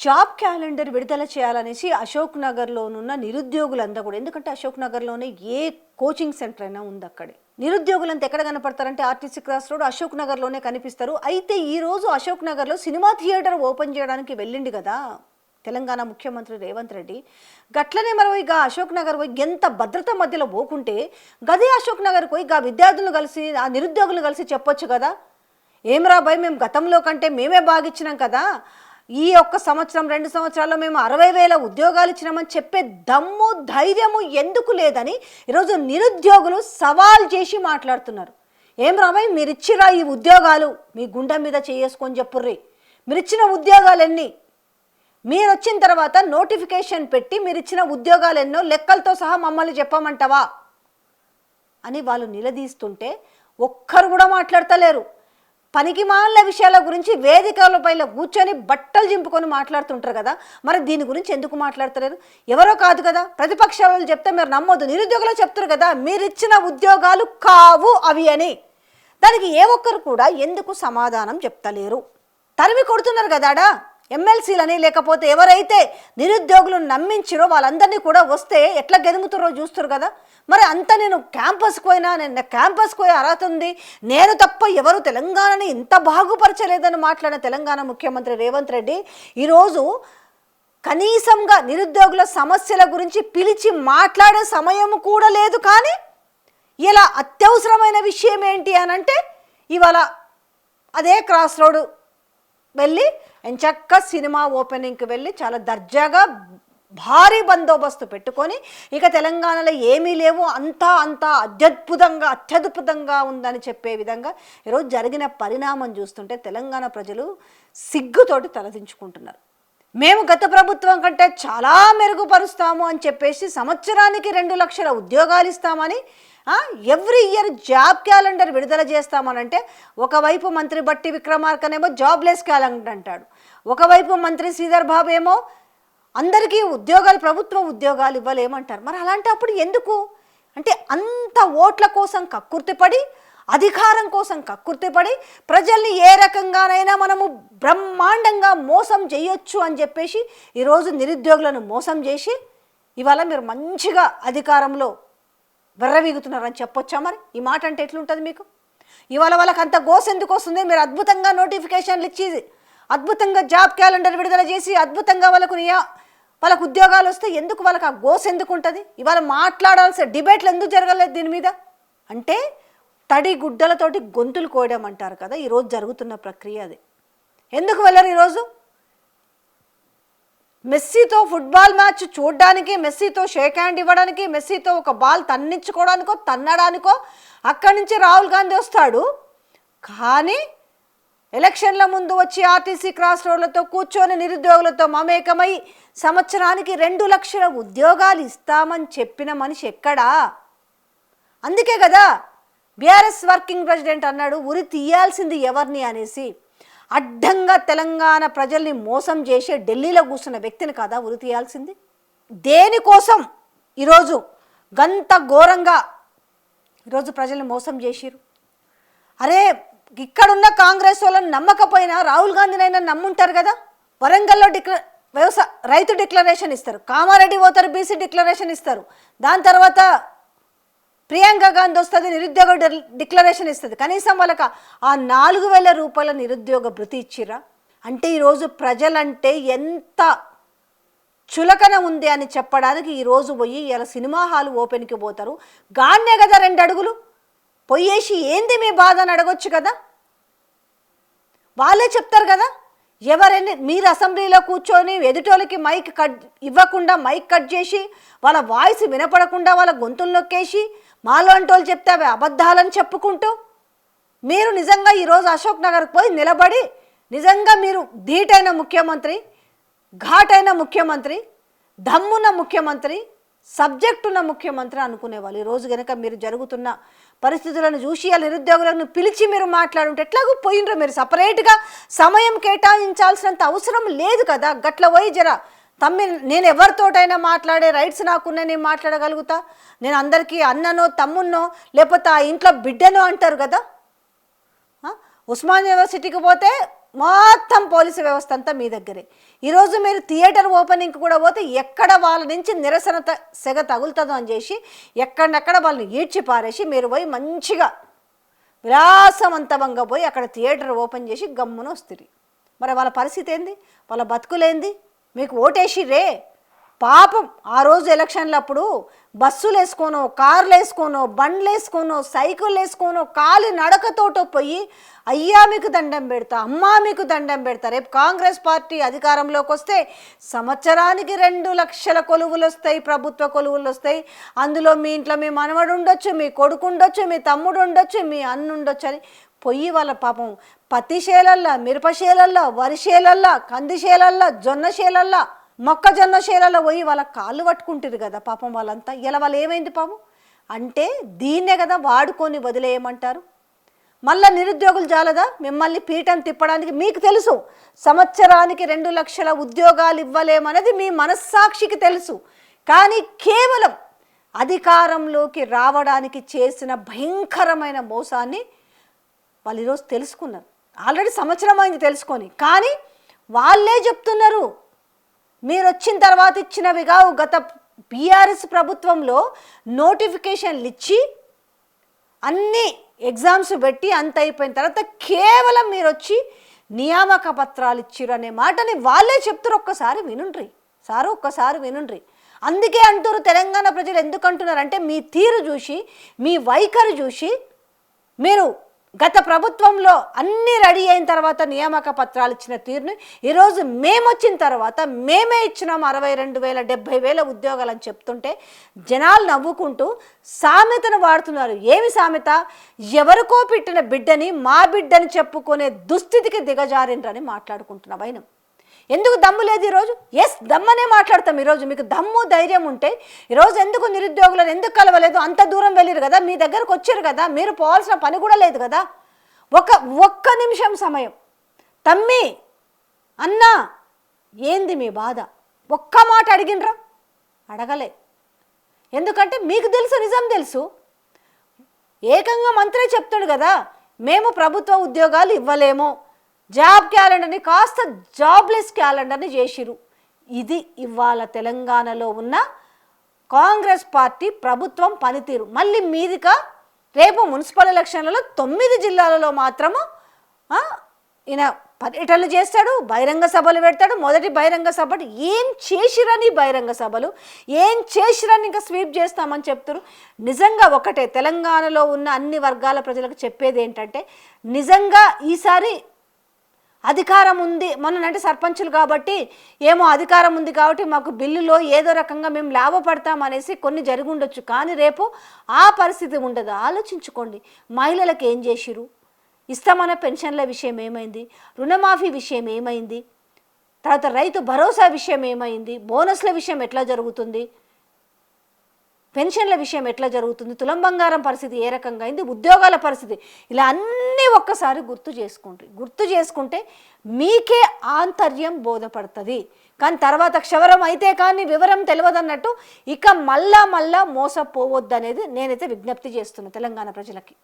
Job calendar విడుదల చేయాలనేసి అశోక్ నగర్లోనున్న నిరుద్యోగులంతా కూడా, ఎందుకంటే అశోక్ నగర్లోనే ఏ కోచింగ్ సెంటర్ అయినా ఉంది అక్కడే. నిరుద్యోగులంతా ఎక్కడ కనపడతారంటే ఆర్టీసీ క్రాస్ రోడ్ అశోక్ నగర్లోనే కనిపిస్తారు. అయితే ఈరోజు అశోక్ నగర్లో సినిమా థియేటర్ ఓపెన్ చేయడానికి వెళ్ళిండు కదా తెలంగాణ ముఖ్యమంత్రి రేవంత్ రెడ్డి. గట్లనే మరో ఇక అశోక్ నగర్ పోయి ఎంత భద్రత మధ్యలో పోకుంటే గదే అశోక్ నగర్ పోయి ఇక విద్యార్థులను కలిసి ఆ నిరుద్యోగులను కలిసి చెప్పొచ్చు కదా, ఏం రాబాయ్ మేము గతంలో కంటే మేమే బాగిచ్చినాం కదా, ఈ ఒక్క సంవత్సరం 2 సంవత్సరాల్లో మేము 60,000 ఉద్యోగాలు ఇచ్చినామని చెప్పే దమ్ము ధైర్యము ఎందుకు లేదని ఈరోజు నిరుద్యోగులు సవాల్ చేసి మాట్లాడుతున్నారు. ఏం రాబాయ్ మీరిచ్చిరా ఈ ఉద్యోగాలు, మీ గుండె మీద చేసుకొని చెప్పుర్రి, మీరిచ్చిన ఉద్యోగాలు ఎన్ని, మీరు వచ్చిన తర్వాత నోటిఫికేషన్ పెట్టి మీరిచ్చిన ఉద్యోగాలు ఎన్నో లెక్కలతో సహా మమ్మల్ని చెప్పమంటావా అని వాళ్ళు నిలదీస్తుంటే ఒక్కరు కూడా మాట్లాడతలేరు. పనికి మాల విషయాల గురించి వేదికలపై కూర్చొని బట్టలు చింపుకొని మాట్లాడుతుంటారు కదా, మరి దీని గురించి ఎందుకు మాట్లాడతలేరు? ఎవరో కాదు కదా, ప్రతిపక్షాలు చెప్తే మీరు నమ్మొద్దు, నిరుద్యోగులు చెప్తారు కదా మీరిచ్చిన ఉద్యోగాలు కావు అవి అని. దానికి ఏ ఒక్కరు కూడా ఎందుకు సమాధానం చెప్తలేరు? తరిమి కొడుతున్నారు కదాడా ఎమ్మెల్సీలని, లేకపోతే ఎవరైతే నిరుద్యోగులు నమ్మించిరో వాళ్ళందరినీ కూడా వస్తే ఎట్లా గెదుముతారో చూస్తారు కదా. మరి అంత నేను క్యాంపస్కి పోయినా, నేను క్యాంపస్కి పోయి అర్హత ఉంది, నేను తప్ప ఎవరు తెలంగాణని ఇంత బాగుపరచలేదని మాట్లాడిన తెలంగాణ ముఖ్యమంత్రి రేవంత్ రెడ్డి ఈరోజు కనీసంగా నిరుద్యోగుల సమస్యల గురించి పిలిచి మాట్లాడే సమయం కూడా లేదు. కానీ ఇలా అత్యవసరమైన విషయం ఏంటి అని అంటే ఇవాళ అదే క్రాస్ రోడ్ వెళ్ళి ఎంచక్క సినిమా ఓపెనింగ్కి వెళ్ళి చాలా దర్జాగా భారీ బందోబస్తు పెట్టుకొని ఇక తెలంగాణలో ఏమీ లేవు అంతా అత్యద్భుతంగా ఉందని చెప్పే విధంగా ఈరోజు జరిగిన పరిణామం చూస్తుంటే తెలంగాణ ప్రజలు సిగ్గుతోటి తలదించుకుంటున్నారు. మేము గత ప్రభుత్వం కంటే చాలా మెరుగుపరుస్తాము అని చెప్పేసి సంవత్సరానికి 2 లక్షల ఉద్యోగాలు ఇస్తామని ఎవ్రీ ఇయర్ జాబ్ క్యాలెండర్ విడుదల చేస్తామనంటే ఒకవైపు మంత్రి బట్టి విక్రమార్కనేమో జాబ్లెస్ క్యాలెండర్ అంటాడు, ఒకవైపు మంత్రి శ్రీధర్ బాబు ఏమో అందరికీ ఉద్యోగాలు ప్రభుత్వ ఉద్యోగాలు ఇవ్వలేమంటారు. మరి అలాంటప్పుడు ఎందుకు అంటే అంత ఓట్ల కోసం కక్కుర్తిపడి, అధికారం కోసం కక్కుర్తిపడి ప్రజల్ని ఏ రకంగానైనా మనము బ్రహ్మాండంగా మోసం చేయొచ్చు అని చెప్పేసి ఈరోజు నిరుద్యోగులను మోసం చేసి ఇవాళ మీరు మంచిగా అధికారంలో వెర్రవీగుతున్నారని చెప్పొచ్చా? మరి ఈ మాట అంటే ఎట్లుంటుంది మీకు? ఇవాళ వాళ్ళకి అంత గోస్ ఎందుకు వస్తుంది? మీరు అద్భుతంగా నోటిఫికేషన్లు ఇచ్చి అద్భుతంగా జాబ్ క్యాలెండర్ విడుదల చేసి అద్భుతంగా వాళ్ళకు ఉద్యోగాలు వస్తే ఎందుకు వాళ్ళకి ఆ గోస్ ఎందుకు ఉంటుంది? ఇవాళ మాట్లాడాల్సిన డిబేట్లు ఎందుకు జరగలేదు దీని మీద? అంటే తడి గుడ్డలతోటి గొంతులు కోయడం అంటారు కదా, ఈరోజు జరుగుతున్న ప్రక్రియ అది. ఎందుకు వెళ్ళరు ఈరోజు? మెస్సీతో ఫుట్బాల్ మ్యాచ్ చూడడానికి, మెస్సీతో షేక్ హ్యాండ్ ఇవ్వడానికి, మెస్సీతో ఒక బాల్ తన్నించుకోవడానికో తన్నడానికో అక్కడి నుంచి రాహుల్ గాంధీ వస్తాడు. కానీ ఎలక్షన్ల ముందు వచ్చి ఆర్టీసీ క్రాస్ రోడ్లతో కూర్చొని నిరుద్యోగులతో మమేకమై సంవత్సరానికి 2 లక్షల ఉద్యోగాలు ఇస్తామని చెప్పిన మనిషి ఎక్కడా? అందుకే కదా బీఆర్ఎస్ వర్కింగ్ ప్రెసిడెంట్ అన్నాడు ఉరి తీయాల్సింది ఎవరిని అనేసి. అడ్డంగా తెలంగాణ ప్రజల్ని మోసం చేసే ఢిల్లీలో కూర్చున్న వ్యక్తిని కదా ఉరి తీయాల్సింది. దేనికోసం ఈరోజు గంత ఘోరంగా ఈరోజు ప్రజల్ని మోసం చేసిరు? అరే ఇక్కడున్న కాంగ్రెస్ వాళ్ళని నమ్మకపోయినా రాహుల్ గాంధీనైనా నమ్ముంటారు కదా. వరంగల్లో రైతు డిక్లరేషన్ ఇస్తారు, కామారెడ్డి పోతారు బీసీ డిక్లరేషన్ ఇస్తారు, దాని తర్వాత ప్రియాంక గాంధీ వస్తుంది నిరుద్యోగ డిక్లరేషన్ ఇస్తుంది. కనీసం వాళ్ళకి ఆ 4,000 రూపాయల నిరుద్యోగ భృతి ఇచ్చిరా? అంటే ఈరోజు ప్రజలంటే ఎంత చులకన ఉంది అని చెప్పడానికి ఈరోజు పోయి ఇలా సినిమా హాల్ ఓపెన్కి పోతారు. గాన్నే కదా 2 అడుగులు పోయేసి ఏంది మీ బాధ అని అడగొచ్చు కదా. వాళ్ళే చెప్తారు కదా. ఎవరైనా మీరు అసెంబ్లీలో కూర్చొని ఎదుటోళ్ళకి మైక్ కట్ ఇవ్వకుండా మైక్ కట్ చేసి వాళ్ళ వాయిస్ వినపడకుండా వాళ్ళ గొంతులు నొక్కేసి మాలాంటి వాళ్ళు చెప్తే అవి అబద్ధాలని చెప్పుకుంటూ మీరు నిజంగా ఈరోజు అశోక్ నగర్కి పోయి నిలబడి నిజంగా మీరు ధీటైన ముఖ్యమంత్రి, ఘాటైన ముఖ్యమంత్రి, దమ్మున్న ముఖ్యమంత్రి, సబ్జెక్ట్ ఉన్న ముఖ్యమంత్రి అనుకునేవాళ్ళు. ఈరోజు కనుక మీరు జరుగుతున్న పరిస్థితులను చూసి ఆ నిరుద్యోగులను పిలిచి మీరు మాట్లాడుంటే ఎట్లాగో పోయినరు. మీరు సపరేట్గా సమయం కేటాయించాల్సినంత అవసరం లేదు కదా. గట్ల పోయి నేను ఎవరితోటైనా మాట్లాడే రైట్స్ నాకున్నా, నేను మాట్లాడగలుగుతా, నేను అందరికీ అన్ననో తమ్మున్నో లేకపోతే ఆ ఇంట్లో బిడ్డనో అంటారు కదా. ఉస్మాన్ యూనివర్సిటీకి పోతే మొత్తం పోలీసు వ్యవస్థ అంతా మీ దగ్గరే. ఈరోజు మీరు థియేటర్ ఓపెనింగ్కి కూడా పోతే ఎక్కడ వాళ్ళ నుంచి నిరసన సెగ తగులుతుందో అని చేసి ఎక్కడెక్కడ వాళ్ళని ఈడ్చి పారేసి మీరు పోయి మంచిగా విలాసవంతంగా పోయి అక్కడ థియేటర్ ఓపెన్ చేసి గమ్మున వస్తుంది. మరి వాళ్ళ పరిస్థితి ఏంది? వాళ్ళ బతుకులేంది? మీకు ఓటేసిరే పాపం. ఆ రోజు ఎలక్షన్లప్పుడు బస్సులు వేసుకోనో, కార్లు వేసుకోనో, బండ్లు వేసుకోనో, సైకిళ్ళు వేసుకోనో, కాలి నడకతోటో పోయి అయ్యా మీకు దండం పెడతా, అమ్మా మీకు దండం పెడతా, రేపు కాంగ్రెస్ పార్టీ అధికారంలోకి వస్తే సంవత్సరానికి 2 లక్షల కొలువులు వస్తాయి, ప్రభుత్వ కొలువులు వస్తాయి. అందులో మీ ఇంట్లో మీ మనవడు ఉండొచ్చు, మీ కొడుకు ఉండొచ్చు, మీ తమ్ముడు ఉండొచ్చు, మీ అన్న ఉండొచ్చు అని పొయ్యి వాళ్ళ పాపం పత్తి చేలల్లా, మిరప చేలల్లా, వరి చేలల్లా, కంది చేలల్లా, జొన్న చేలల్లా, మొక్కజొన్న చేలలో పోయి వాళ్ళ కాళ్ళు పట్టుకుంటారు కదా పాపం వాళ్ళంతా. ఇలా వాళ్ళు ఏమైంది పాపం అంటే దీన్నే కదా వాడుకొని వదిలేయమంటారు. మళ్ళీ నిరుద్యోగులు జాలదా మిమ్మల్ని పీఠం తిప్పడానికి? మీకు తెలుసు సంవత్సరానికి 2 లక్షల ఉద్యోగాలు ఇవ్వలేమనేది మీ మనస్సాక్షికి తెలుసు. కానీ కేవలం అధికారంలోకి రావడానికి చేసిన భయంకరమైన మోసాన్ని వాళ్ళు ఈరోజు తెలుసుకున్నారు. ఆల్రెడీ సంవత్సరం అయింది తెలుసుకొని, కానీ వాళ్ళే చెప్తున్నారు మీరు వచ్చిన తర్వాత ఇచ్చినవి కావు. గత బీఆర్ఎస్ ప్రభుత్వంలో నోటిఫికేషన్లు ఇచ్చి అన్ని ఎగ్జామ్స్ పెట్టి అంత అయిపోయిన తర్వాత కేవలం మీరు వచ్చి నియామక పత్రాలు ఇచ్చిరు అనే మాటని వాళ్ళే చెప్తారు. ఒక్కసారి వినుండ్రి సారు, ఒక్కసారి వినుండ్రి. అందుకే అంటారు తెలంగాణ ప్రజలు ఎందుకు అంటున్నారంటే మీ తీరు చూసి, మీ వైఖరి చూసి, మీరు గత ప్రభుత్వంలో అన్నీ రెడీ అయిన తర్వాత నియామక పత్రాలు ఇచ్చిన తీరుని ఈరోజు మేము వచ్చిన తర్వాత మేమే ఇచ్చినాం 62,000 70,000 ఉద్యోగాలు అని చెప్తుంటే జనాలు నవ్వుకుంటూ సామెతను వాడుతున్నారు. ఏమి సామెత? ఎవరికో పెట్టిన బిడ్డని మా బిడ్డని చెప్పుకునే దుస్థితికి దిగజారిండ్రని మాట్లాడుకుంటున్నాం. అయినా ఎందుకు దమ్ము లేదు ఈరోజు? ఎస్, దమ్మనే మాట్లాడతాం ఈరోజు. మీకు దమ్ము ధైర్యం ఉంటే ఈరోజు ఎందుకు నిరుద్యోగులను ఎందుకు కలవలేదు? అంత దూరం వెళ్ళారు కదా, మీ దగ్గరకు వచ్చారు కదా, మీరు పోవాల్సిన పని కూడా లేదు కదా. ఒక్క నిమిషం సమయం తమ్మి అన్నా ఏంది మీ బాధ? ఒక్క మాట అడిగినరా? అడగలే. ఎందుకంటే మీకు తెలుసు, నిజం తెలుసు. ఏకంగా మంత్రే చెప్తాడు కదా మేము ప్రభుత్వ ఉద్యోగాలు ఇవ్వలేము, జాబ్ క్యాలెండర్ని కాస్త జాబ్లెస్ క్యాలెండర్ని చేసిరు. ఇది ఇవాళ తెలంగాణలో ఉన్న కాంగ్రెస్ పార్టీ ప్రభుత్వం పనితీరు. మళ్ళీ మీదిగా రేపు మున్సిపల్ ఎలక్షన్లలో 9 జిల్లాలలో మాత్రము ఈయన పర్యటనలు చేస్తాడు, బహిరంగ సభలు పెడతాడు. మొదటి బహిరంగ సభ ఏం చేసిరని బహిరంగ సభలు, ఏం చేసిరని ఇంకా స్వీప్ చేస్తామని చెప్తారు. నిజంగా ఒకటే తెలంగాణలో ఉన్న అన్ని వర్గాల ప్రజలకు చెప్పేది ఏంటంటే నిజంగా ఈసారి అధికారం ఉంది, మొన్నంటే సర్పంచులు కాబట్టి ఏమో అధికారం ఉంది కాబట్టి మాకు బిల్లులో ఏదో రకంగా మేము లాభపడతామనేసి కొన్ని జరిగి ఉండొచ్చు. కానీ రేపు ఆ పరిస్థితి ఉండదు. ఆలోచించుకోండి. మహిళలకు ఏం చేసిరు? ఇస్తామన్న పెన్షన్ల విషయం ఏమైంది? రుణమాఫీ విషయం ఏమైంది? తర్వాత రైతు భరోసా విషయం ఏమైంది? బోనస్ల విషయం ఎట్లా జరుగుతుంది? పెన్షన్ల విషయం ఎట్లా జరుగుతుంది? తులం బంగారం పరిస్థితి ఏ రకంగా అయింది? ఉద్యోగాల పరిస్థితి, ఇలా అన్నీ ఒక్కసారి గుర్తు చేసుకుంటే మీకే ఆంతర్యం బోధపడుతుంది. కానీ తర్వాత క్షవరం అయితే కానీ వివరం తెలియదన్నట్టు ఇక మళ్ళా మోసపోవద్దనేది నేనైతే విజ్ఞప్తి చేస్తున్నా తెలంగాణ ప్రజలకి.